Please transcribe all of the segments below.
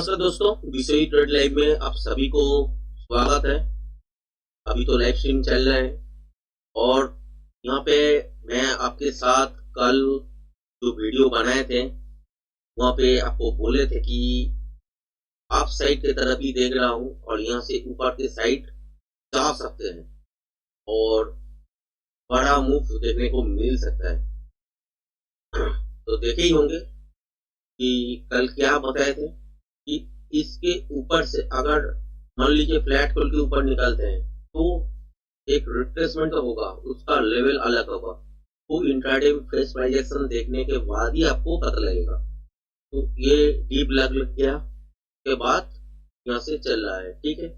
नमस्कार दोस्तों, विषय ट्रेड लाइव में आप सभी को स्वागत है। अभी तो लाइव स्ट्रीम चल रहा है और यहाँ पे मैं आपके साथ कल जो वीडियो बनाए थे वहाँ पे आपको बोले थे कि आप साइड की तरफ ही देख रहा हूँ और यहाँ से ऊपर के साइड जा सकते हैं और बड़ा मूव देखने को मिल सकता है। तो देखे ही होंगे कि कल क्या बताए थे कि इसके ऊपर से अगर मान लीजिए फ्लैट कॉल के ऊपर निकलते हैं तो एक रिट्रेसमेंट होगा, उसका लेवल अलग होगा। वो इंट्राडे फ्रेश प्राइजेक्शन देखने के बाद ही आपको पता लगेगा। तो ये डीप लग गया के बाद यहाँ से चल रहा है, ठीक है।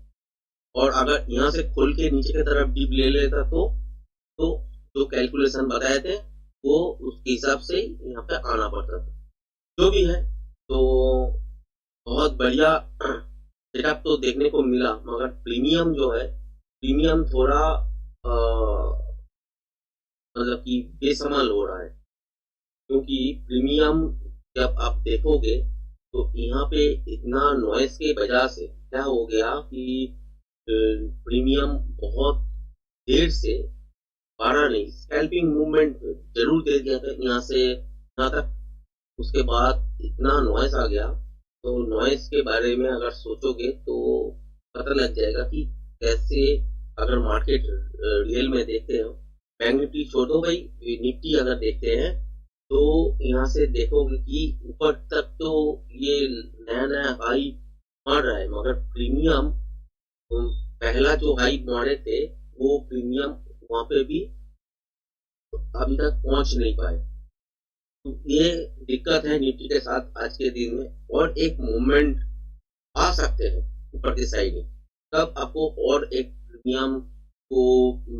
और अगर यहाँ से खोल के नीचे की तरफ डीप ले लेता तो जो कैलकुलेशन बताए थे वो उसके हिसाब से यहाँ पे आना पड़ता था। जो भी है तो बहुत बढ़िया सेटअप तो देखने को मिला, मगर प्रीमियम जो है प्रीमियम थोड़ा मतलब कि बेसमाल हो रहा है, क्योंकि प्रीमियम जब आप देखोगे तो यहाँ पे इतना नॉइस के वजह से क्या हो गया कि प्रीमियम बहुत देर से बढ़ा नहीं, स्कैल्पिंग मूवमेंट जरूर दे दिया था यहाँ से यहाँ तक। उसके बाद इतना नॉइस आ गया, तो नॉइस के बारे में अगर सोचोगे तो पता लग जाएगा कि कैसे अगर मार्केट रियल में देखते हो। बैंक निफ्टी छोड़ दो भाई, निफ्टी अगर देखते हैं तो यहाँ से देखोगे कि ऊपर तक तो ये नया नया हाई मार रहा है, मगर प्रीमियम पहला जो हाई मारे थे वो प्रीमियम वहां पे भी अभी तक पहुंच नहीं पाए। तो ये दिक्कत है निफ्टी के साथ आज के दिन में। और एक मूवमेंट आ सकते हैं ऊपर की साइड में, तब आपको और एक प्रीमियम को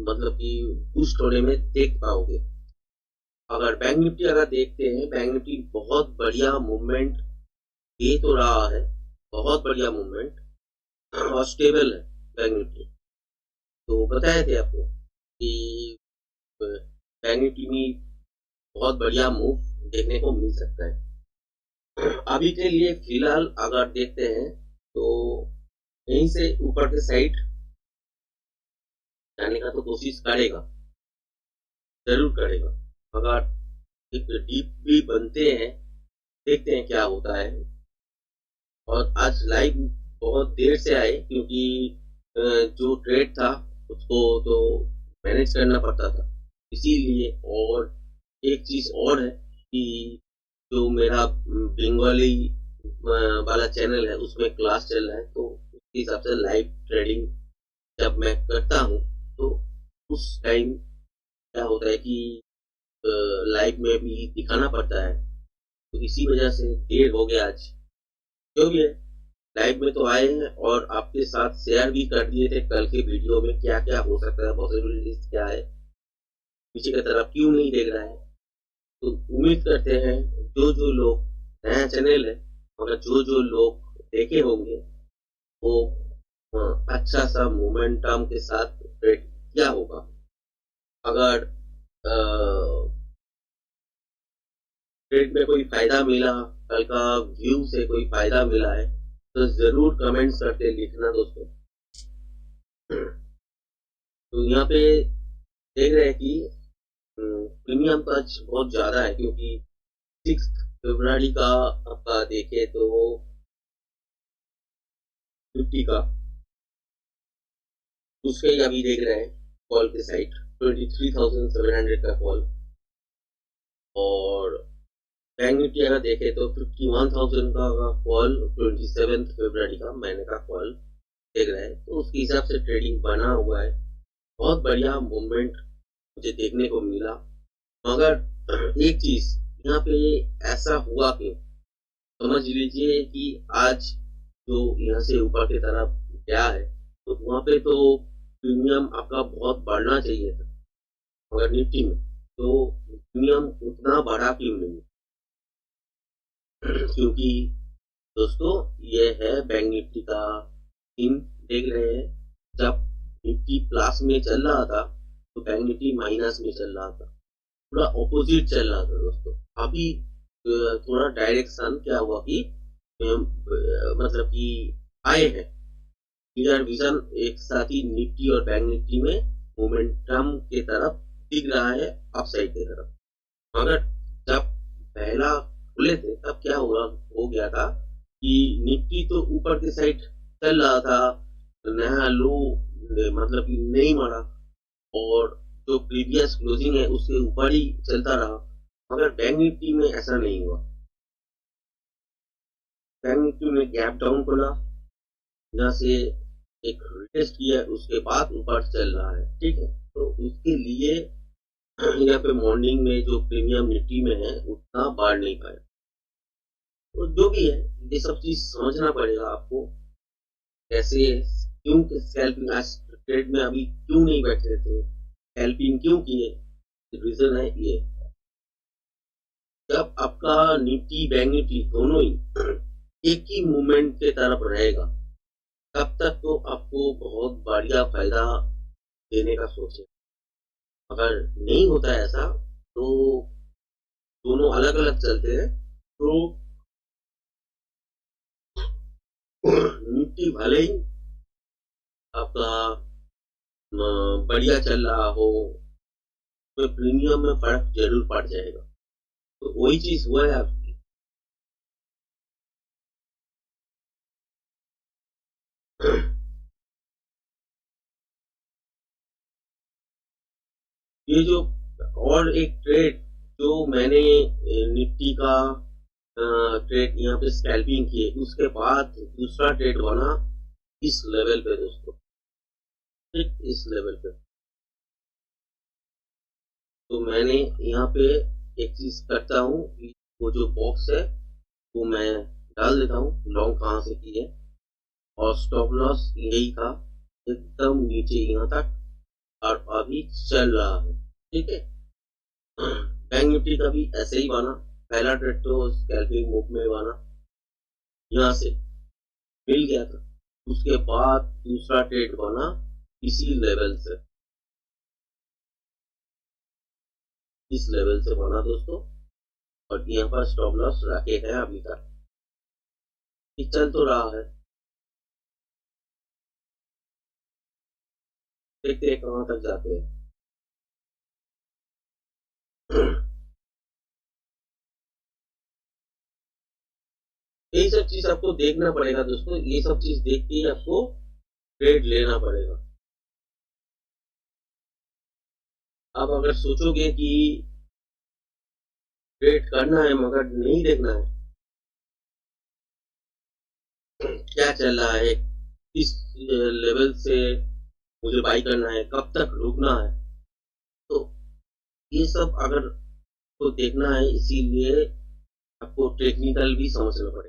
मतलब कि बूस्ट होने में देख पाओगे। अगर बैंक निफ्टी अगर देखते हैं, बैंक निफ्टी बहुत बढ़िया मूवमेंट दे तो रहा है, बहुत बढ़िया मूवमेंट और स्टेबल है बैंक निफ्टी। तो बताए थे आपको कि बैंक निफ्टी में बहुत बढ़िया मूव देखने को मिल सकता है। अभी के लिए फिलहाल अगर देखते हैं तो यहीं से ऊपर के साइड जाने का तो कोशिश करेगा, जरूर करेगा। अगर एक डीप भी बनते हैं, देखते हैं क्या होता है। और आज लाइव बहुत देर से आए क्योंकि जो ट्रेड था उसको तो मैनेज करना पड़ता था, इसीलिए। और एक चीज और है कि जो मेरा बंगाली वाला चैनल है उसमें क्लास चल रहा है, तो उसके हिसाब से लाइव ट्रेडिंग जब मैं करता हूँ तो उस टाइम क्या होता है कि लाइव में भी दिखाना पड़ता है, तो इसी वजह से देर हो गया आज। जो भी है, लाइव में तो आए हैं और आपके साथ शेयर भी कर दिए थे कल के वीडियो में क्या क्या हो सकता है, पॉसिबिलिटीज क्या है, पीछे की तरफ क्यों नहीं देख रहा है। तो उम्मीद करते हैं जो लोग नया चैनल है मगर जो लोग देखे होंगे वो अच्छा सा मोमेंटम के साथ ट्रेड किया होगा। अगर ट्रेड में कोई फायदा मिला, कल का व्यू से कोई फायदा मिला है तो जरूर कमेंट्स करके लिखना दोस्तों। तो यहाँ पे देख रहे हैं कि प्रीमियम का बहुत ज्यादा है, क्योंकि 6 फरवरी का आपका देखे तो निफ्टी का उसके अभी देख रहे हैं कॉल के साइड 23,700 का कॉल, और बैंक निफ्टी अगर देखे तो 51,000 का कॉल 27 फरवरी का महीने का कॉल देख रहे हैं। तो उसके हिसाब से ट्रेडिंग बना हुआ है, बहुत बढ़िया मूवमेंट मुझे देखने को मिला। मगर एक चीज यहाँ पे ऐसा हुआ क्यों, समझ लीजिए कि आज जो यहाँ से ऊपर की तरफ गया है तो वहां पे तो प्रीमियम आपका बहुत बढ़ना चाहिए था, मगर निफ्टी में तो प्रीमियम उतना बढ़ा क्यों नहीं। क्योंकि दोस्तों ये है बैंक निफ्टी का सीन, देख रहे हैं जब निफ्टी प्लस में चल रहा था तो बैंक निफ्टी माइनस में चल रहा था, पूरा ऑपोजिट चल रहा था दोस्तों। अभी थोड़ा डायरेक्शन क्या हुआ कि मतलब कि आए हैं, क्लियर विजन एक साथ ही निफ्टी और बैंक निफ्टी में मोमेंटम के तरफ दिख रहा है, अपसाइड की तरफ। मगर जब पहला खुले थे तब क्या हो गया था कि निफ्टी तो ऊपर की साइड चल रहा था, नया लो मतलब कि नहीं मारा, और जो प्रीवियस क्लोजिंग है उसके ऊपर ही चलता रहा। मगर बैंक निफ्टी में ऐसा नहीं हुआ। बैंक निफ्टी में गैप डाउन खुला, यहाँ से एक रिटेस्ट किया, उसके बाद ऊपर चल रहा है, ठीक है। तो उसके लिए यहाँ पे मॉर्निंग में जो प्रीमियम निफ्टी में है उतना बढ़ नहीं पाया। तो जो भी है ये सब चीज समझना पड़ेगा आपको, कैसे क्यों स्कैल्पिंग आज ट्रेड में अभी क्यों नहीं बैठ रहे थे, स्कैल्पिंग क्यों किए, रीजन है ये। जब आपका निफ्टी बैंक निफ्टी दोनों ही एक ही मूवमेंट के तरफ रहेगा तब तक तो आपको बहुत बढ़िया फायदा देने का सोचे। अगर नहीं होता है ऐसा तो दोनों अलग अलग चलते हैं तो निफ्टी भले ही आपका बढ़िया चल रहा हो तो प्रीमियम में फर्क जरूर पड़ जाएगा। तो वही चीज हुआ है आपकी। ये जो और एक ट्रेड जो मैंने निफ्टी का ट्रेड यहाँ पे स्कैल्पिंग किए, उसके बाद दूसरा ट्रेड बना इस लेवल पे दोस्तों, ठीक इस लेवल पे। तो मैंने यहाँ पे एक चीज करता हूँ, वो जो बॉक्स है वो मैं डाल देता हूँ, लॉन्ग कहाँ से की है, और स्टॉप लॉस यही था एकदम नीचे यहाँ तक, और अभी चल रहा है, ठीक है। बैंक निफ्टी का भी ऐसे ही बना, पहला ट्रेड तो स्कैल्पिंग मूव में बना, यहाँ से मिल गया था, उसके बाद दूसरा ट्रेड बना इसी लेवल से, इस लेवल से बना दोस्तों, और यहाँ पर स्टॉप लॉस रखे हैं अभी तक, चल तो रहा है, देखते हैं कहां तक जाते हैं। यही सब चीज आपको देखना पड़ेगा दोस्तों, ये सब चीज देख के आपको ट्रेड लेना पड़ेगा। आप अगर सोचोगे कि ट्रेड करना है मगर नहीं देखना है क्या चल रहा है, किस लेवल से मुझे बाई करना है, कब तक रुकना है, तो ये सब अगर तो देखना है, इसीलिए आपको टेक्निकल भी समझना पड़ेगा।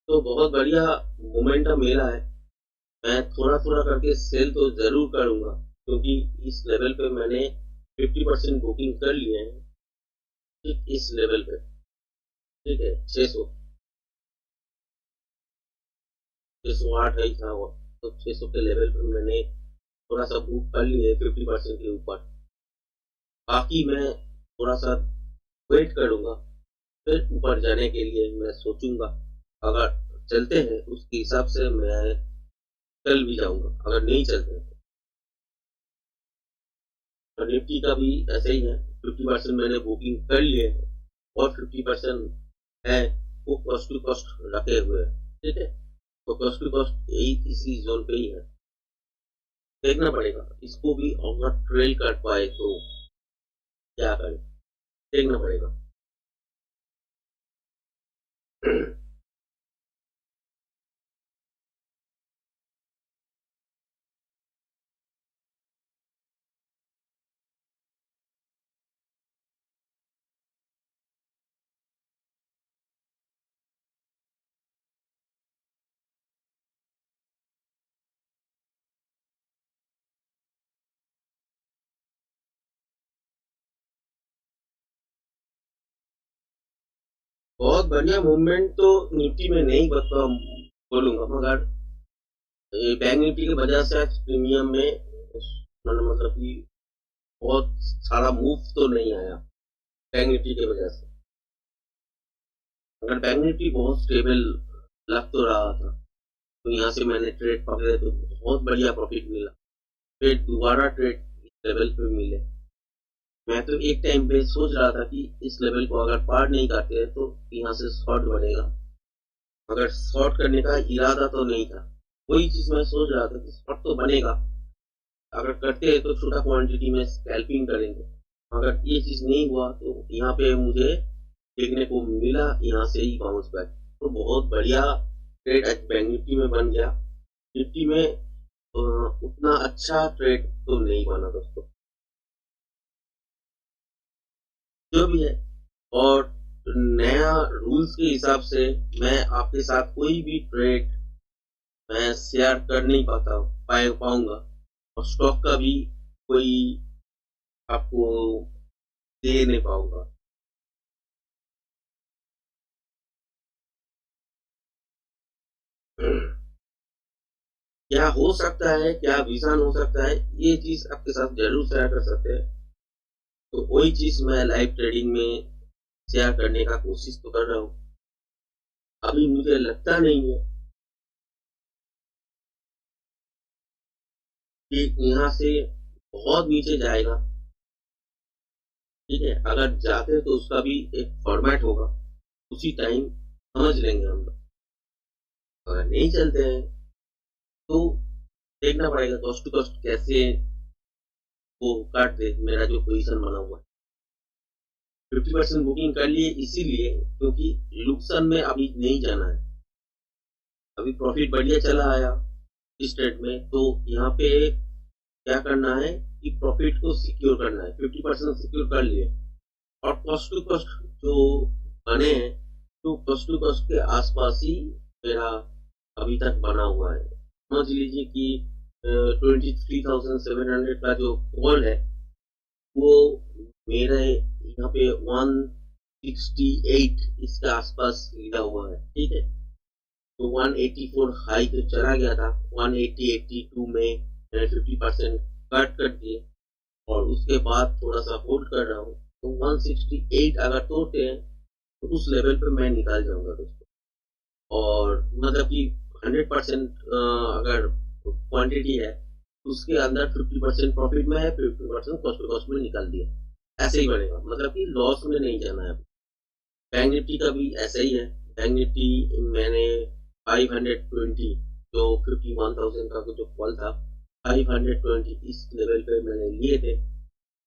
तो बहुत बढ़िया मोमेंटम मिला है, मैं थोड़ा थोड़ा करके सेल तो जरूर करूंगा, क्योंकि इस लेवल पे मैंने 50% बुकिंग कर लिए हैं, ठीक इस लेवल पे, ठीक है 608 ही था वो, तो 600 के लेवल पे मैंने थोड़ा सा बुक कर लिए 50% के ऊपर, बाकी मैं थोड़ा सा वेट करूंगा, फिर ऊपर जाने के लिए मैं सोचूंगा, अगर चलते हैं उसके हिसाब से मैं चल भी जाऊंगा, अगर नहीं चलते हैं तो निफ्टी का भी ऐसे ही है, 50% मैंने बुकिंग कर लिए है और 50% है वो कॉस्ट टू कॉस्ट रखे हुए हैं, ठीक है। तो कॉस्ट टू कॉस्ट यही इसी जोन पे ही है, देखना पड़ेगा इसको भी, अगर ट्रेल कर पाए तो क्या करें, देखना पड़ेगा। बहुत बढ़िया मूवमेंट तो निफ्टी में नहीं बोलूंगा, मगर बैंक निफ्टी की वजह से आज प्रीमियम में मतलब कि बहुत सारा मूव तो नहीं आया बैंक निफ्टी की वजह से। अगर बैंक निफ्टी बहुत स्टेबल लग तो रहा था तो यहाँ से मैंने ट्रेड पकड़े तो बहुत बढ़िया प्रॉफिट मिला, फिर दोबारा ट्रेड इस लेवल पे मिले। मैं तो एक टाइम पे सोच रहा था कि इस लेवल को अगर पार नहीं करते हैं तो यहाँ से शॉर्ट बढ़ेगा, मगर शॉर्ट करने का इरादा तो नहीं था। वही चीज मैं सोच रहा था कि शॉर्ट तो बनेगा, अगर करते हैं तो छोटा क्वांटिटी में स्कैल्पिंग करेंगे। अगर ये चीज नहीं हुआ तो यहाँ पे मुझे देखने को मिला यहाँ से ही बाउंस बैक। तो बहुत बढ़िया ट्रेड आज बैंक निफ्टी में बन गया। निफ्टी में उतना अच्छा ट्रेड तो नहीं बना दोस्तों, जो भी है। और नया रूल्स के हिसाब से मैं आपके साथ कोई भी ट्रेड मैं शेयर कर नहीं पाऊंगा, और स्टॉक का भी कोई आपको दे नहीं पाऊंगा। क्या हो सकता है, क्या विजन हो सकता है, ये चीज आपके साथ जरूर शेयर कर सकते हैं। तो वही चीज मैं लाइव ट्रेडिंग में शेयर करने का कोशिश तो कर रहा हूँ। अभी मुझे लगता नहीं है कि यहाँ से बहुत नीचे जाएगा। ठीक है, अगर जाते हैं तो उसका भी एक फॉर्मेट होगा, उसी टाइम समझ लेंगे हम लोग। अगर नहीं चलते हैं तो देखना पड़ेगा कॉस्ट टू कॉस्ट कैसे वो काट दे मेरा जो पोजीशन बना हुआ है। 50% बुकिंग कर लिए इसीलिए क्योंकि नुकसान में अभी नहीं जाना है। अभी प्रॉफिट बढ़िया चला आया इस ट्रेड में, तो यहाँ पे क्या करना है कि प्रॉफिट को सिक्योर करना है। 50% सिक्योर कर लिए, और कॉस्ट टू कॉस्ट जो बने हैं तो कॉस्ट टू कॉस्ट के आसपास ही मेरा अभी तक बना हुआ है। समझ लीजिए कि 23,700 का जो कॉल है वो मेरे यहाँ पे 168 इसके आसपास लिया हुआ है। ठीक है, तो 184 हाई तो चला गया था, 180-82 में 50% कट कर दिए, और उसके बाद थोड़ा सा होल्ड कर रहा हूँ। तो 168 अगर तोड़ते हैं तो उस लेवल पे मैं निकाल जाऊंगा दोस्तों। और मतलब कि 100% अगर क्वांटिटी है उसके अंदर 50% प्रॉफिट में है, 50% कॉस्ट टू कॉस्ट में निकाल दिया, ऐसे ही बनेगा। मतलब कि लॉस में नहीं जाना है। बैंक निफ्टी का भी ऐसा ही है। बैंक निफ्टी मैंने 520 जो 51,000 का जो कॉल था 520 इस लेवल पे मैंने लिए थे,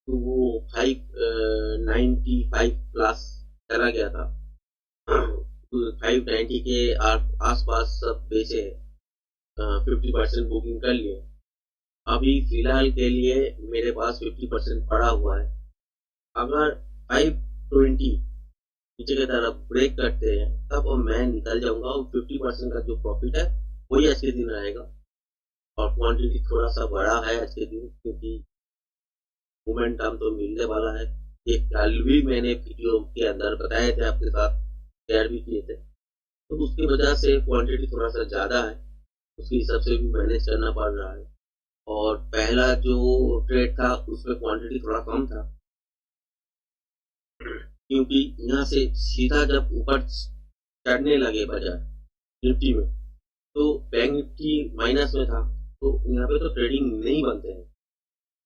तो वो 595 प्लस चला गया था। 590 के आसपास सब बेचे, 50% बुकिंग कर लिए। अभी फिलहाल के लिए मेरे पास 50% पड़ा हुआ है। अगर 520 नीचे की तरफ ब्रेक करते हैं तब मैं निकल जाऊंगा, और 50% का जो प्रॉफिट है वही आज के दिन रहेगा। और क्वांटिटी थोड़ा सा बड़ा है आज के दिन, क्योंकि मोमेंटम तो मिलने वाला है। ये कल भी मैंने वीडियो के अंदर बताए थे, आपके साथ शेयर भी किए थे। तो उसकी वजह से क्वांटिटी थोड़ा सा ज्यादा है, उसके हिसाब से भी मैनेज करना पड़ रहा है। और पहला जो ट्रेड था उसमें क्वांटिटी थोड़ा कम था, क्योंकि यहाँ से सीधा जब ऊपर चढ़ने लगे बाजार निफ्टी में, तो बैंक निफ्टी माइनस में था, तो यहाँ पे तो ट्रेडिंग नहीं बनते हैं।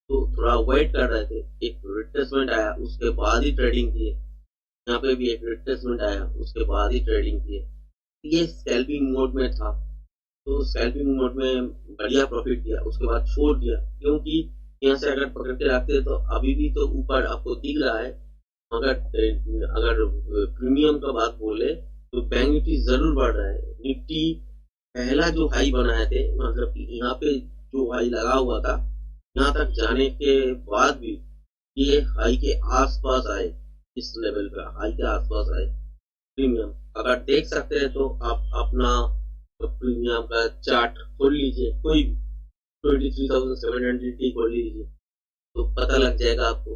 तो थोड़ा वेट कर रहे थे, एक रिट्रेसमेंट आया उसके बाद ही ट्रेडिंग किए। यहाँ पे भी एक रिट्रेसमेंट आया उसके बाद ही ट्रेडिंग किए। ये स्कैल्पिंग मोड में था, तो स्कैल्पिंग मोड में बढ़िया प्रॉफिट दिया, उसके बाद छोड़ दिया, क्योंकि यहाँ से अगर पकड़ के रखते तो अभी भी तो ऊपर आपको दिख रहा है। अगर प्रीमियम का बात बोले तो बैंक निफ्टी जरूर बढ़ रहा है। निफ्टी पहला जो हाई बनाए थे, मतलब कि यहाँ पे जो हाई लगा हुआ था, यहाँ तक जाने के बाद भी ये हाई के आसपास आए, इस लेवल पे हाई के आसपास आए प्रीमियम। अगर देख सकते हैं तो आप अपना प्रीमियम का चार्ट खोल लीजिए, कोई 23,700 खोल लीजिए, तो पता लग जाएगा आपको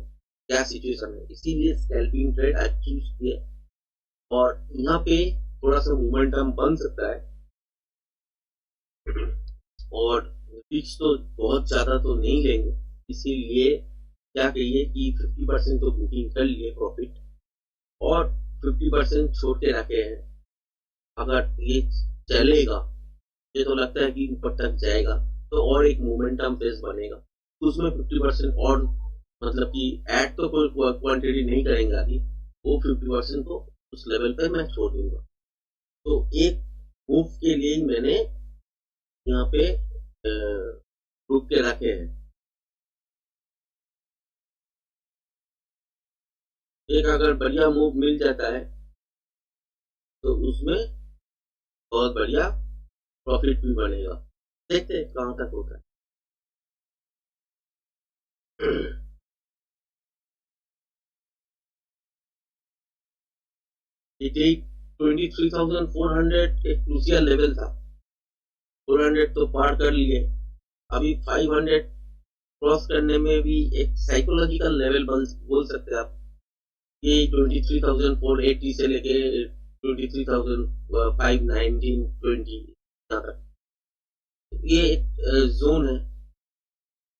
क्या सिचुएशन है। इसीलिए स्कैल्पिंग ट्रेड आज चूज किए, और यहाँ पे थोड़ा सा मोमेंटम बन सकता है। और रिस्क तो बहुत ज्यादा तो नहीं लेंगे, इसीलिए क्या कहिए कि 50% तो बुकिंग कर लिए प्रॉफिट और 50% छोड़ के रखे हैं। अगर ये चलेगा, ये तो लगता है कि ऊपर तक जाएगा, तो और एक मोमेंटम फेज बनेगा, तो उसमें 50% और मतलब कि ऐड तो कोई क्वांटिटी नहीं करेंगे अभी, वो 50% को उस लेवल पे मैं छोड़ दूंगा। तो एक मूव के लिए मैंने यहाँ पे रुक के रखे हैं। एक अगर बढ़िया मूव मिल जाता है तो उसमें बहुत बढ़िया प्रॉफिट भी बनेगा। देखते हैं कहाँ तक होता है। ये 23,400 एक क्रूशियल लेवल था। 400 तो पार कर लिए, अभी 500 क्रॉस करने में भी एक साइकोलॉजिकल लेवल बोल सकते हैं आप। ये 23,480 से लेके 23,519 20 तक ये एक जोन है,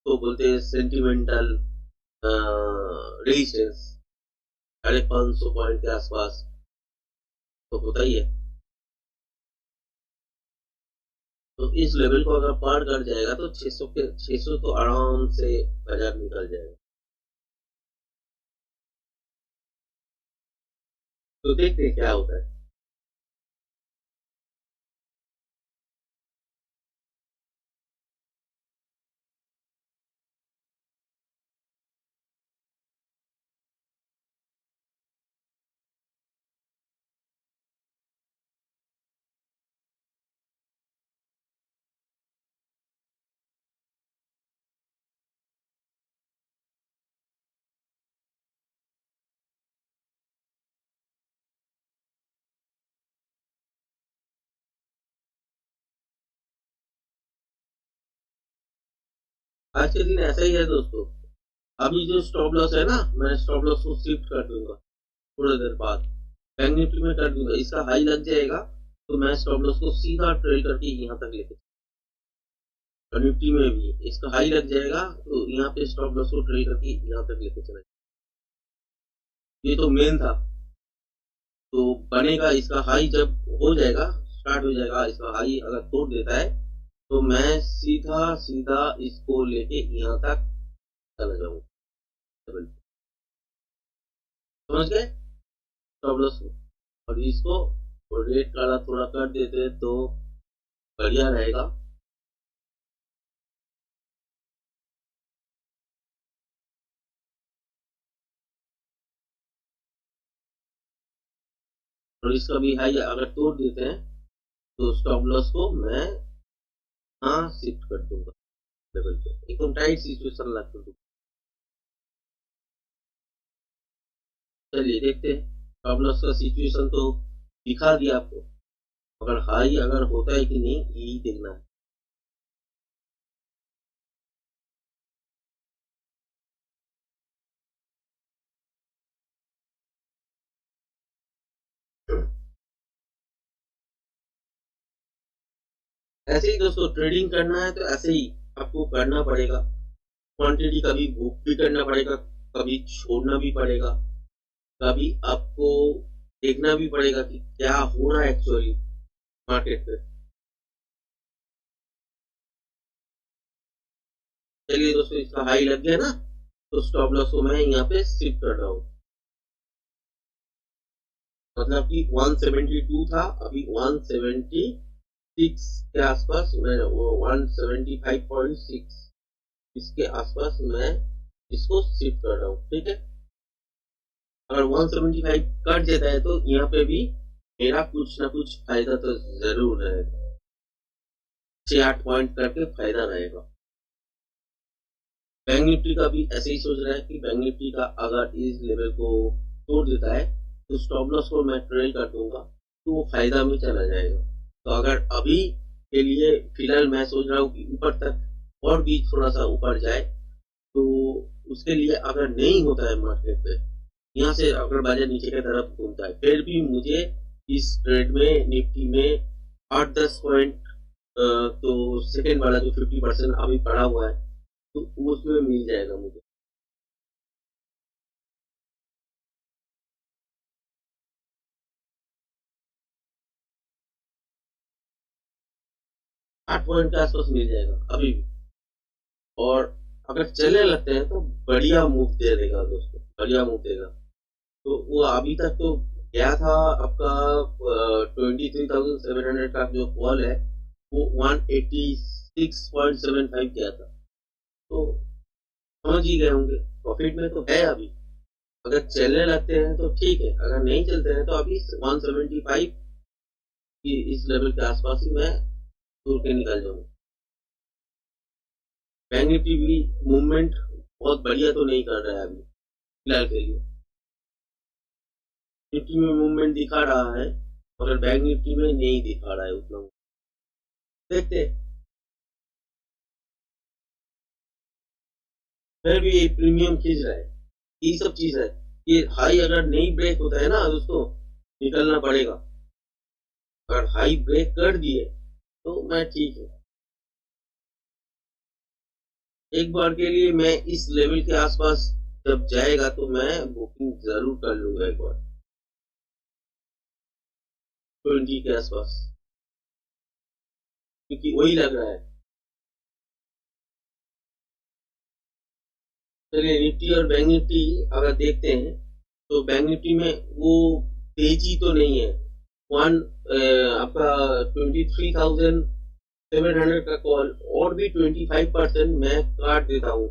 तो बोलते हैं सेंटिमेंटल रेजिस्टेंस 550 पॉइंट के आसपास तो होता ही है। तो इस लेवल को अगर पार कर जाएगा तो 600 तो आराम से बाजार निकल जाएगा। तो देखते हैं क्या होता है। आज के दिन ऐसा ही है दोस्तों। अभी जो स्टॉप लॉस है ना, मैं स्टॉप लॉस को शिफ्ट कर दूंगा थोड़ी देर बाद, बैंक निफ्टी में कर दूंगा। इसका हाई लग जाएगा तो मैं स्टॉप लॉस को सीधा ट्रेल करके यहाँ तक लेके, और निफ्टी में भी इसका हाई लग जाएगा तो यहाँ पे स्टॉप लॉस को ट्रेल करके यहाँ तक लेके चला। ये तो मेन था, तो बनेगा इसका हाई जब हो जाएगा, स्टार्ट हो जाएगा, इसका हाई अगर तोड़ देता है तो मैं सीधा सीधा इसको लेके यहाँ तक चला जाऊंगा। समझ गए स्टॉप लॉस को? और इसको रेट काला थोड़ा कर देते तो बढ़िया रहेगा। और इसका भी हाई अगर तोड़ देते हैं तो स्टॉप लॉस को मैं हाँ शिफ्ट कर दूंगा लेवल पे, एकदम टाइट सिचुएशन लगता है। चलिए देखते हैं, स्टॉप लॉस का सिचुएशन तो दिखा दिया आपको, अगर हाई अगर होता है कि नहीं यही देखना है। ऐसे ही दोस्तों ट्रेडिंग करना है तो ऐसे ही आपको करना पड़ेगा। क्वांटिटी कभी बुक भी करना पड़ेगा, कभी छोड़ना भी पड़ेगा, कभी आपको देखना भी पड़ेगा कि क्या हो रहा है एक्चुअली मार्केट पे। चलिए दोस्तों, इसका हाई लग गया ना, तो स्टॉप लॉस को मैं यहाँ पे शिफ्ट कर रहा हूँ। मतलब कि 172 था, अभी 176 के आसपास मैं, वो 175.6 इसके आसपास मैं इसको शिफ्ट कर रहा हूँ। ठीक है, अगर 175 कट जाता है तो यहाँ पे भी मेरा कुछ ना कुछ फायदा तो जरूर रहेगा, 6-8 पॉइंट करके फायदा रहेगा। बैंक निफ्टी का भी ऐसे ही सोच रहा है कि बैंक निफ्टी का अगर इस लेवल को तोड़ देता है तो स्टॉप लॉस को मैं ट्रेल कर दूंगा, तो वो फायदा में चला जाएगा। तो अगर अभी के लिए फिलहाल मैं सोच रहा हूँ कि ऊपर तक और भी थोड़ा सा ऊपर जाए, तो उसके लिए अगर नहीं होता है मार्केट पे, यहाँ से अगर बाजार नीचे की तरफ घूमता है, फिर भी मुझे इस ट्रेड में निफ्टी में 8-10 पॉइंट तो सेकेंड वाला जो 50% अभी पड़ा हुआ है तो उसमें मिल जाएगा मुझे। 8 पॉइंट के आसपास मिल जाएगा अभी भी। और अगर चलने लगते हैं तो बढ़िया मूव दे देगा दोस्तों, बढ़िया मूव देगा। तो वो अभी तक तो गया था आपका 23,700 का जो कॉल है वो 186.75 गया था। तो समझ ही गए होंगे प्रॉफिट में तो है अभी। अगर चलने लगते हैं तो ठीक है, अगर नहीं चलते हैं तो अभी 175 की इस लेवल के आसपास ही मैं दूर के निकल जाऊंगा। बैंक निफ्टी भी मूवमेंट बहुत बढ़िया तो नहीं कर रहा है अभी फिलहाल के लिए। निफ्टी में मूवमेंट दिखा रहा है मगर बैंक निफ्टी में नहीं दिखा रहा है उतना। देखते हैं। फिर भी प्रीमियम खींच रहा है, ये सब चीज है। ये हाई अगर नहीं ब्रेक होता है ना दोस्तों, निकलना पड़ेगा। अगर हाई ब्रेक कर दिए तो मैं ठीक है, एक बार के लिए मैं इस लेवल के आसपास जब जाएगा तो मैं बुकिंग जरूर कर लूंगा एक बार 20 के आसपास, क्योंकि वही लग रहा है। चलिए निफ्टी और बैंक निफ्टी अगर देखते हैं तो बैंक निफ्टी में वो तेजी तो नहीं है। आपका 23,700 का कॉल और भी 25% मैं काट देता हूँ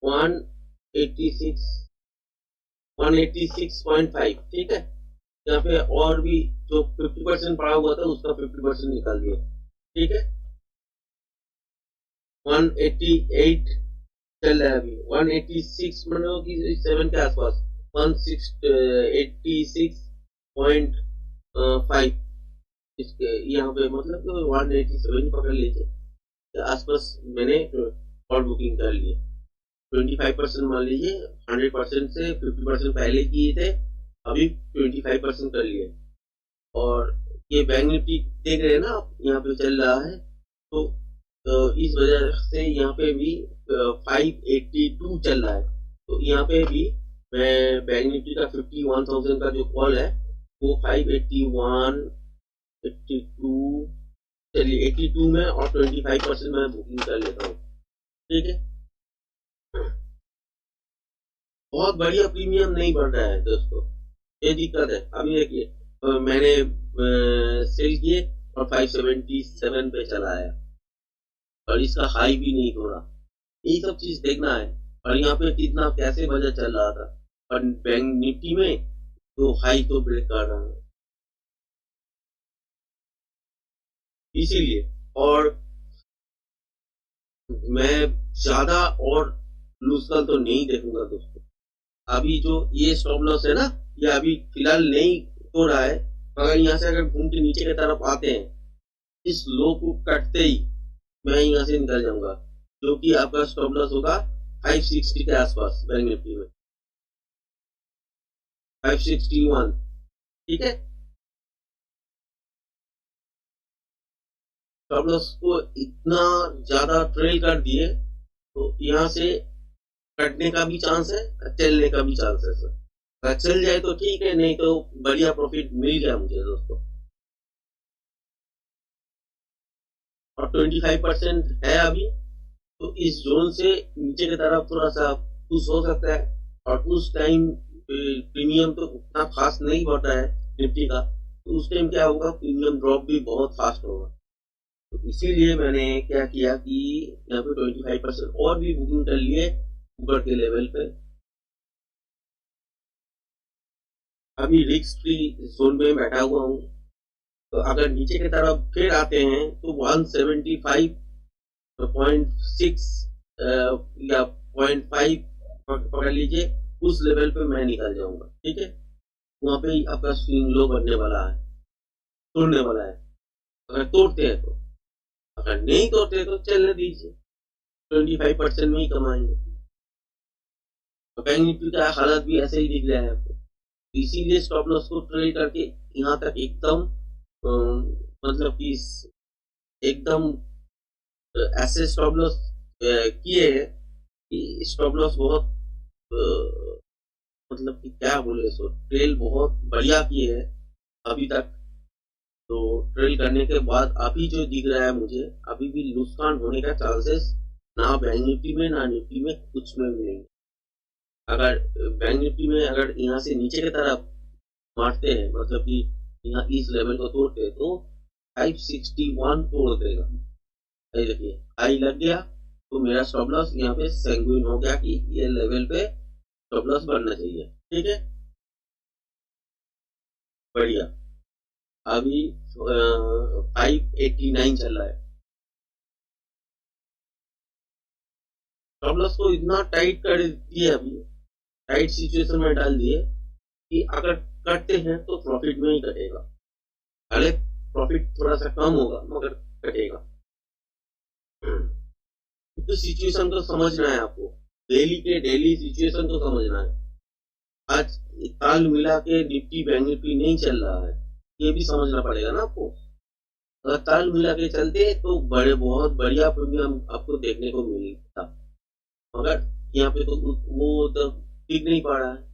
186.5, ठीक है। यहाँ पे और भी जो 50% पड़ा हुआ था उसका 50% निकाल दिया, ठीक है। 188 चल रहा है अभी, 186 मतलब कि 7 के आसपास 186.5 इसके यहाँ पे मतलब 187 पकड़ लीजिए आसपास मैंने कॉल बुकिंग कर लिए। 25% मान लीजिए, 100% से 50% पहले किए थे, अभी 25% कर लिए। और ये बैंक निफ्टी देख रहे हैं ना आप, यहाँ पे चल रहा है तो इस वजह से यहाँ पे भी 582 चल रहा है। तो यहाँ पे भी मैं बैंक निफ्टी का 51,000 का जो कॉल है वो 581, 82, चलिए 82 में और 25% मैं बुकिंग कर लेता हूँ, ठीक है। बहुत बढ़िया प्रीमियम नहीं बढ़ रहा है दोस्तों, ये दिक्कत है। अभी देखिए मैंने सेल किए और 577 पे चला आया और इसका हाई भी नहीं हो रहा। यही सब चीज देखना है। और यहाँ पे कितना कैसे बजट चल रहा था और बैंक निफ्टी में तो हाई तो ब्रेक कर रहा है इसीलिए। और मैं ज्यादा और लूजकल तो नहीं देखूंगा दोस्तों। अभी जो ये स्टॉप लॉस है ना, ये अभी फिलहाल नहीं हो रहा है, मगर यहाँ से अगर घूम के नीचे की तरफ आते हैं, इस लो को कटते ही मैं यहाँ से निकल जाऊंगा, जो कि आपका स्टॉप लॉस होगा 560 के आसपास बैंक निफ्टी में, 561, ठीक है। स्टॉप लॉस को इतना ज्यादा ट्रेल कर दिए तो यहाँ से कटने का भी चांस है, चलने का भी चांस है सर। अगर चल जाए तो ठीक है, नहीं तो बढ़िया प्रॉफिट मिल गया मुझे दोस्तों। और 25% है अभी, तो इस जोन से नीचे की तरफ थोड़ा सा पुश हो सकता है। और उस टाइम प्रीमियम तो उतना खास नहीं बढ़ता है निफ्टी का, तो उस टाइम क्या होगा, प्रीमियम ड्रॉप भी बहुत फास्ट होगा। तो इसीलिए मैंने क्या किया कि यहाँ पे 25% और भी बुकिंग कर लिए ऊपर के लेवल पे। अभी रिस्क फ्री जोन में बैठा हुआ हूँ। तो अगर नीचे की तरफ फिर आते हैं तो 175.6 या 0.5 पकड़ लीजिए, उस लेवल पे मैं निकल जाऊंगा, ठीक है। वहां पे आपका स्विंग लो बनने वाला है, तोड़ने वाला है। अगर तोड़ते हैं तो, अगर नहीं तोड़ते तो चलने दीजिए, 25% में ही कमाएंगे। बैंक निफ्टी का हालत भी ऐसे ही दिख रहा है आपको, इसीलिए स्टॉप लॉस को ट्रेड करके यहाँ तक एकदम मतलब कि एकदम ऐसे स्टॉप लॉस किए हैं कि स्टॉप लॉस बहुत मतलब कि क्या बोले, सो ट्रेल बहुत बढ़िया किए हैं अभी तक। तो ट्रेल करने के बाद अभी जो दिख रहा है मुझे, अभी भी नुकसान होने का चांसेस ना बैंक निफ्टी में ना निफ्टी में कुछ में भी नहीं। अगर बैंक निफ्टी में अगर यहाँ से नीचे की तरफ मारते हैं, मतलब कि यहाँ इस लेवल को तोड़ते हैं, तो 561 तोड़ देगा। ये देखिए हाई लग गया, तो मेरा स्टॉप लॉस यहाँ पे सैंगुइन हो गया कि ये लेवल पे स्टॉप लॉस बनना चाहिए। ठीक है, बढ़िया। अभी 589 चल रहा है। स्टॉप लॉस को इतना टाइट कर दिए, अभी टाइट सिचुएशन में डाल दिए कि अगर कटते हैं तो प्रॉफिट में ही कटेगा, भले प्रॉफिट थोड़ा सा कम होगा मगर कटेगा। तो सिचुएशन को समझना है आपको, डेली के डेली सिचुएशन को समझना है। आज ताल मिला के निफ्टी बैंक निफ्टी नहीं चल रहा है, ये भी समझना पड़ेगा ना आपको। अगर ताल मिला के चलते तो बड़े बहुत बढ़िया प्रीमियम आपको देखने को मिलता, मगर यहाँ पे तो वो तो ठीक नहीं पा रहा है।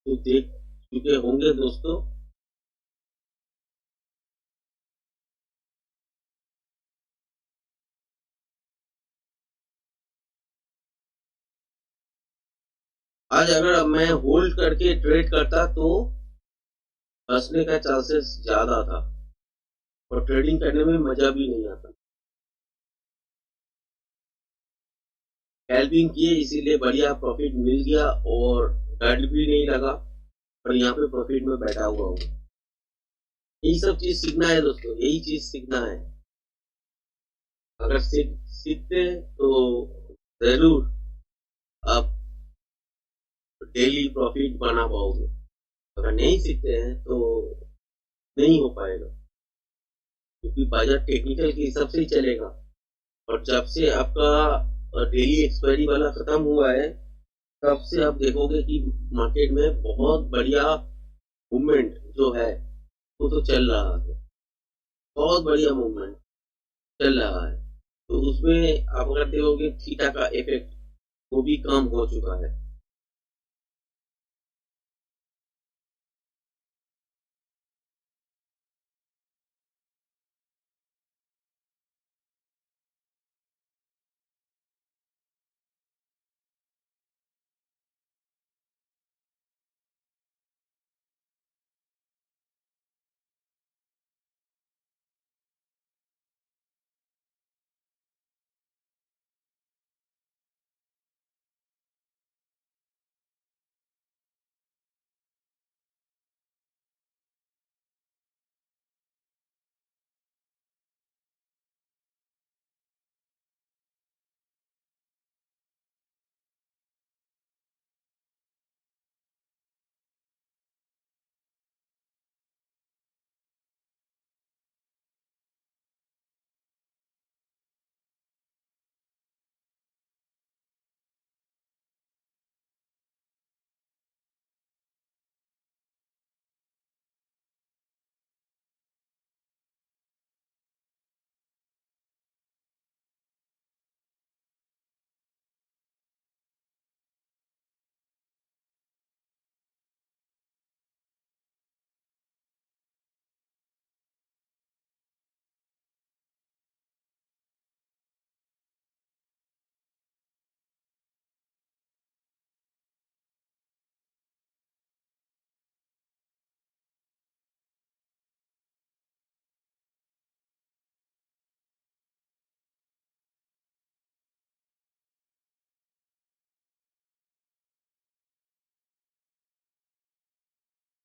तो देख चुके होंगे दोस्तों, आज अगर मैं होल्ड करके ट्रेड करता तो फंसने का चांसेस ज्यादा था और ट्रेडिंग करने में मजा भी नहीं आता। हेल्पिंग किए इसीलिए बढ़िया प्रॉफिट मिल गया और डर भी नहीं लगा, और यहाँ पे प्रॉफिट में बैठा हुआ हूँ। यही सब चीज सीखना है दोस्तों, यही चीज सीखना है। अगर सीखते हैं तो जरूर आप डेली प्रॉफिट बना पाओगे। अगर नहीं सीखते हैं तो नहीं हो पाएगा, क्योंकि बाजार टेक्निकल के हिसाब से ही चलेगा। और जब से आपका डेली एक्सपायरी वाला खत्म हुआ है, तब से आप देखोगे कि मार्केट में बहुत बढ़िया मूवमेंट जो है वो तो चल रहा है, बहुत बढ़िया मूवमेंट चल रहा है। तो उसमें आप अगर देखोगे थीटा का इफेक्ट वो भी कम हो चुका है।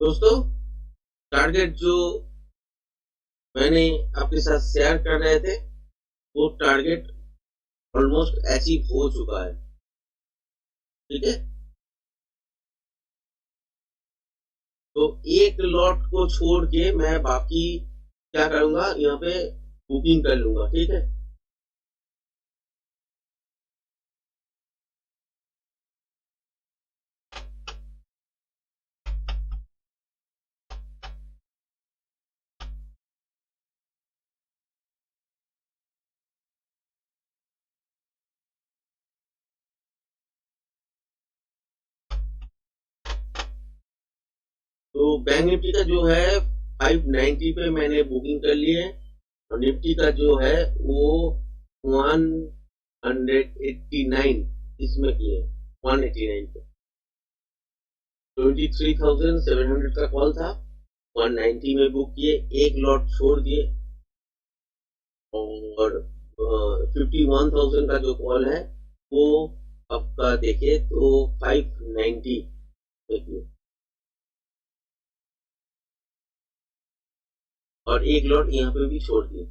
दोस्तों, टारगेट जो मैंने आपके साथ शेयर कर रहे थे वो टारगेट ऑलमोस्ट अचीव हो चुका है। ठीक है, तो एक लॉट को छोड़ के मैं बाकी क्या करूंगा, यहाँ पे बुकिंग कर लूंगा। ठीक है, तो बैंक निफ्टी का जो है 590 पे मैंने बुकिंग कर ली है और निफ्टी का जो है वो 189 इसमें किए, 189 पे 23,700 का कॉल था, 190 में बुक किए, एक लॉट छोड़ दिए और 51,000 का जो कॉल है वो आपका देखिए तो 590 में किए और एक लॉट यहाँ पे भी छोड़ दिए।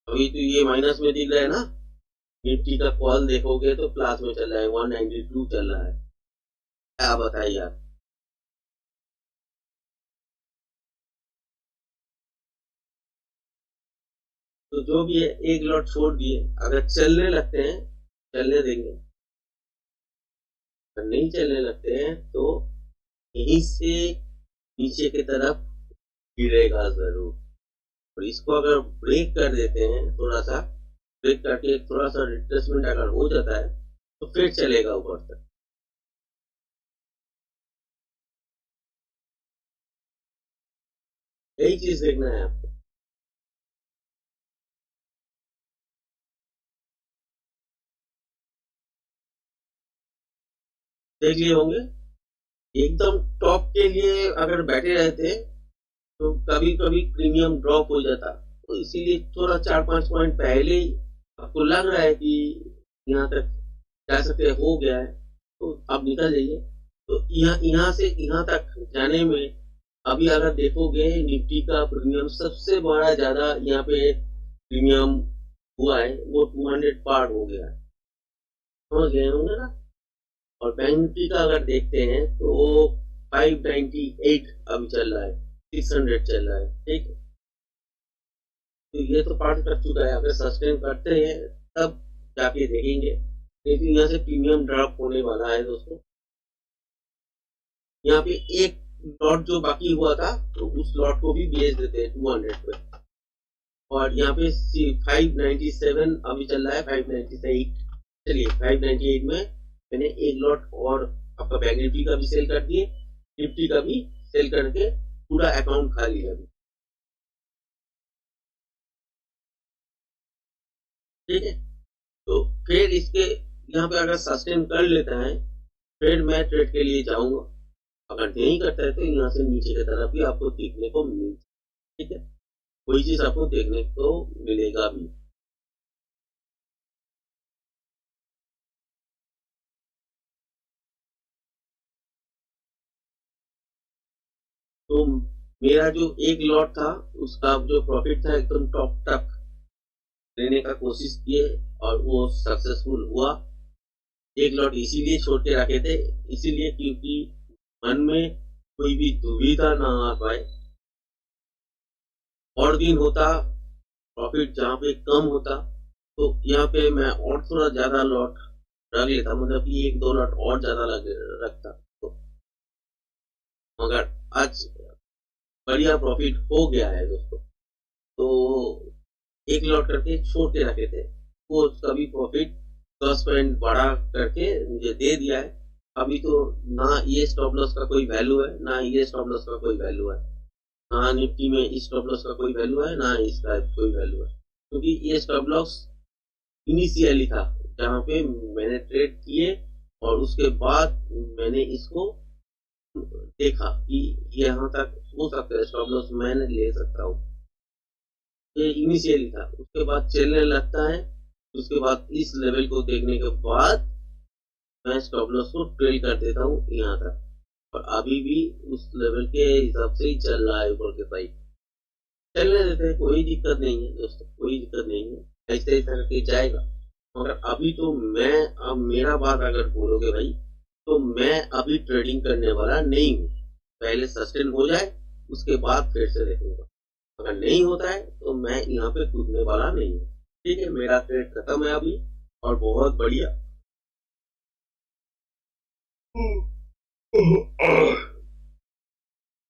अभी तो ये माइनस में दिख रहा है ना, निफ्टी का कॉल देखोगे तो प्लस में चल रहा है, 192 चल रहा है। क्या बताइए आप। तो जो भी है एक लॉट छोड़ दिए, अगर चलने लगते हैं चलने देंगे, अगर नहीं चलने लगते हैं तो यहीं से नीचे की तरफ गिरेगा जरूर। और इसको अगर ब्रेक कर देते हैं, थोड़ा सा ब्रेक करके थोड़ा सा रिट्रेसमेंट अगर हो जाता है तो फिर चलेगा ऊपर तक। यही चीज देखना है आपको। देख लिए होंगे, एकदम टॉप के लिए अगर बैठे रहते तो कभी कभी प्रीमियम ड्रॉप हो जाता, तो इसीलिए थोड़ा 4-5 पॉइंट पहले ही आपको लग रहा है कि यहाँ तक जा सकते हो गया है तो आप निकल जाइए। तो यहाँ से यहाँ तक जाने में अभी अगर देखोगे निफ्टी का प्रीमियम सबसे बड़ा ज्यादा यहाँ पे प्रीमियम हुआ है, वो 200 पार हो गया है, समझ गए होंगे ना। और बैंक निफ्टी का अगर देखते हैं तो 598 अभी चल रहा है, 600 चल रहा है। ठीक है, तो ये तो पार कर चुका है, अगर सस्टेन करते हैं तब जाके देखेंगे, लेकिन यहाँ से प्रीमियम ड्रॉप होने वाला है दोस्तों। यहाँ पे एक लॉट जो बाकी हुआ था तो उस लॉट को भी बेच देते हैं 200 पे। और यहाँ पे 597 अभी चल रहा है, 598। चलिए 598 में मैंने एक लॉट और आपका बैंक निफ्टी का भी सेल कर दिए, निफ्टी का भी सेल करके पूरा अकाउंट खाली है। ठीक है, तो फिर इसके यहाँ पे अगर सस्टेन कर लेता है फिर मैं ट्रेड के लिए जाऊंगा, अगर नहीं करता है तो यहाँ से नीचे की तरफ भी आपको देखने को मिल, ठीक है, कोई चीज आपको देखने को मिलेगा भी। तो मेरा जो एक लॉट था उसका जो प्रॉफिट था एकदम टॉप तक लेने का कोशिश किए और वो सक्सेसफुल हुआ। एक लॉट इसीलिए छोड़ के रखे थे, इसीलिए क्योंकि मन में कोई भी दुविधा ना आ पाए। और दिन होता प्रॉफिट जहाँ पे कम होता तो यहाँ पे मैं और थोड़ा ज्यादा लॉट रख लेता, मतलब कि 1-2 लॉट और ज्यादा रखता तो, मगर आज बढ़िया प्रॉफिट हो गया है दोस्तों। तो एक लॉट करके छोड़ के रखे थे, वो उसका भी प्रॉफिट 10 पॉइंट बढ़ा करके मुझे दे दिया है। अभी तो ना ये स्टॉप लॉस का कोई वैल्यू है, ना ये स्टॉप लॉस का कोई वैल्यू है, ना निफ्टी में स्टॉप लॉस का कोई वैल्यू है, ना इसका कोई वैल्यू है, क्योंकि ये स्टॉप लॉस इनिशियली था जहाँ पे मैंने ट्रेड किए और उसके बाद मैंने इसको देखा कि यहाँ तक हो सकता है, स्टॉप लॉस मैंने ले सकता हूँ, ये इनिशियली था। उसके बाद चलने लगता है, उसके बाद इस लेवल को देखने के बाद मैं स्टॉप लॉस को ट्रेल कर देता हूँ यहाँ तक, और अभी भी उस लेवल के हिसाब से ही चल रहा है ऊपर के साइड। चलने देते हैं, कोई दिक्कत नहीं है दोस्तों, कोई दिक्कत नहीं है, ऐसे ही करके जाएगा। मगर अभी तो मैं, अब मेरा बात अगर बोलोगे भाई, तो मैं अभी ट्रेडिंग करने वाला नहीं हूँ। पहले सस्टेन हो जाए, उसके बाद फिर से देखूंगा। अगर नहीं होता है तो मैं यहाँ पे कूदने वाला नहीं हूँ। ठीक है, मेरा ट्रेड खत्म है अभी, और बहुत बढ़िया।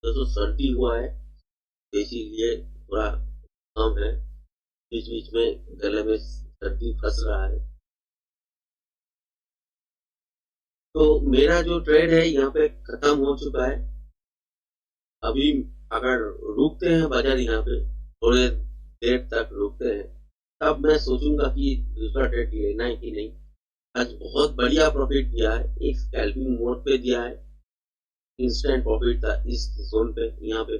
दोस्तों सर्दी हुआ है, इसीलिए थोड़ा कम है, बीच बीच में गले में सर्दी फंस रहा है। तो मेरा जो ट्रेड है यहाँ पे खत्म हो चुका है। अभी अगर रुकते हैं बाजार यहाँ पे, थोड़े देर तक रुकते हैं, तब मैं सोचूंगा कि दूसरा ट्रेड लेना है कि नहीं। आज बहुत बढ़िया प्रॉफिट दिया है, एक स्कैल्पिंग मोड पे दिया है, इंस्टेंट प्रॉफिट था इस जोन पे यहाँ पे,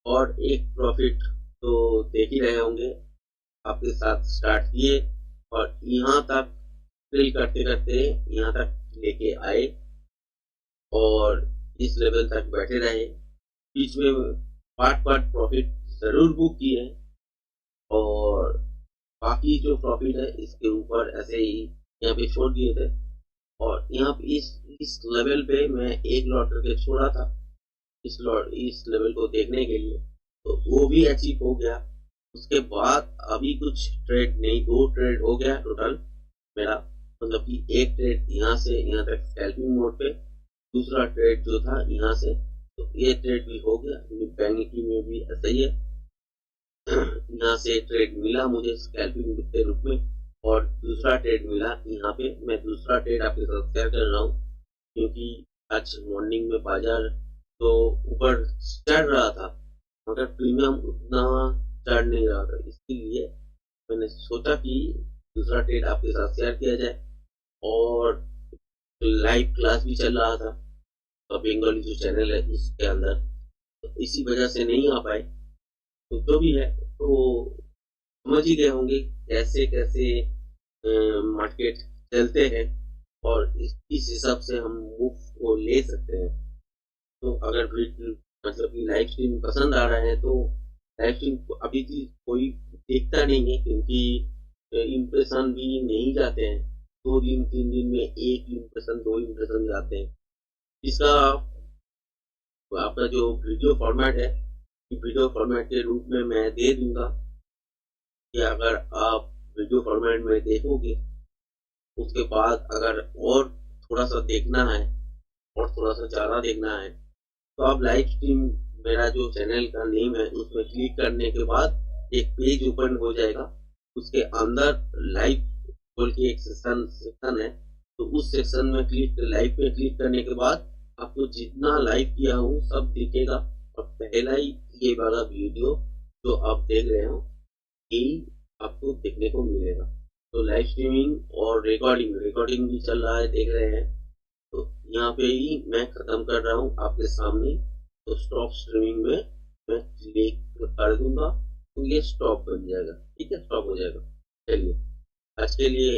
और एक प्रॉफिट तो देख ही रहे होंगे, आपके साथ स्टार्ट किए और यहाँ तक ट्रेल करते करते यहाँ तक लेके आए और इस लेवल तक बैठे रहे। बीच में पार्ट प्रॉफिट जरूर बुक किए, और बाकी जो प्रॉफिट है इसके ऊपर ऐसे ही यहाँ पे छोड़ दिए थे। और यहाँ पे इस लेवल पे मैं एक लॉट करके छोड़ा था, इस लेवल को देखने के लिए, तो वो भी अचीव हो गया। उसके बाद अभी कुछ ट्रेड नहीं, 2 ट्रेड हो गया टोटल मेरा, मतलब कि एक ट्रेड यहाँ से यहाँ तक स्कैल्पिंग मोड पे, दूसरा ट्रेड जो था यहाँ से, तो ये ट्रेड भी हो गया। बैंक निफ्टी में भी ऐसा ही है, यहाँ से ट्रेड मिला मुझे स्कैल्पिंग के रूप में, और दूसरा ट्रेड मिला यहाँ पे। मैं दूसरा ट्रेड आपके साथ शेयर कर रहा हूँ, क्योंकि आज मॉर्निंग में बाजार तो ऊपर चढ़ रहा था, मगर प्रीमियम उतना चढ़ नहीं रहा था, इसलिए मैंने सोचा कि दूसरा ट्रेड आपके साथ शेयर किया जाए। और लाइव क्लास भी चल रहा था बंगाली जो चैनल है उसके अंदर, तो इसी वजह से नहीं आ पाए। तो जो भी है, तो समझ ही गए होंगे कैसे कैसे मार्केट चलते हैं, और इस हिसाब से हम मूव को ले सकते हैं। तो अगर मतलब कि लाइव स्ट्रीम पसंद आ रहा है, तो लाइव स्ट्रीम अभी भी कोई देखता नहीं है, क्योंकि इम्प्रेशन भी नहीं जाते हैं। 2 दिन 3 दिन में 1 इम्प्रेशन 2 इम्प्रेशन जाते हैं। इसका आपका जो वीडियो फॉर्मेट है, वीडियो फॉर्मेट के रूप में मैं दे दूंगा कि अगर आप वीडियो फॉर्मेट में देखोगे, उसके बाद अगर और थोड़ा सा देखना है और थोड़ा सा ज़्यादा देखना है, तो आप लाइव स्ट्रीम, मेरा जो चैनल का नेम है उसमें क्लिक करने के बाद एक पेज ओपन हो जाएगा, उसके अंदर लाइव बोल के एक सेक्शन है, तो उस सेक्शन में लाइव पे क्लिक करने के बाद आपको जितना लाइव किया हूँ सब दिखेगा, और पहला ही ये वाला वीडियो जो आप देख रहे हो यही आपको देखने को मिलेगा। तो लाइव स्ट्रीमिंग और रिकॉर्डिंग भी चल रहा है, देख रहे हैं। तो यहाँ पे ही मैं खत्म कर रहा हूँ आपके सामने। तो स्टॉप स्ट्रीमिंग में मैं क्लिक कर दूंगा, तो ये स्टॉप बन जाएगा। ठीक है, स्टॉप हो जाएगा। चलिए आज के लिए